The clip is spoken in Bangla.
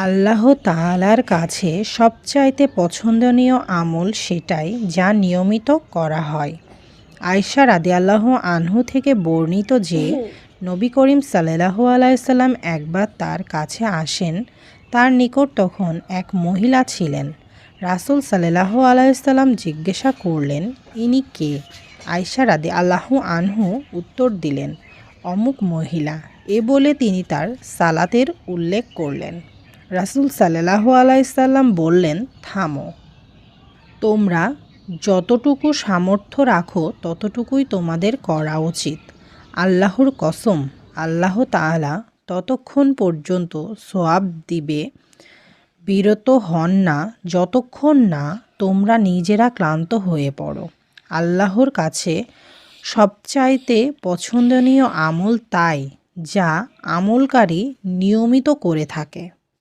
আল্লাহ তাআলার কাছে সবচাইতে পছন্দনীয় আমল সেটাই যা নিয়মিত করা হয়। আয়েশা রাদিয়াল্লাহু আনহু থেকে বর্ণিত যে নবী করিম সাল্লাল্লাহু আলাইহি সাল্লাম একবার তার কাছে আসেন। তার নিকট তখন এক মহিলা ছিলেন। রাসূল সাল্লাল্লাহু আলাইহি সাল্লাম জিজ্ঞাসা করলেন, ইনি কে? আয়েশা রাদিয়াল্লাহু আনহু উত্তর দিলেন, অমুক মহিলা। এ বলে তিনি তার সালাতের উল্লেখ করলেন। রাসূল সাল্লাল্লাহু আলাইহি সাল্লাম বললেন, থামো। তোমরা যতটুকু সামর্থ্য রাখো ততটুকুই তোমাদের করা উচিত। আল্লাহর কসম, আল্লাহ তাআলা ততক্ষণ পর্যন্ত সওয়াব দিবে বিরত হন না যতক্ষণ না তোমরা নিজেরা ক্লান্ত হয়ে পড়ো। আল্লাহর কাছে সবচাইতে পছন্দনীয় আমল তাই যা আমলকারী নিয়মিত করে থাকে।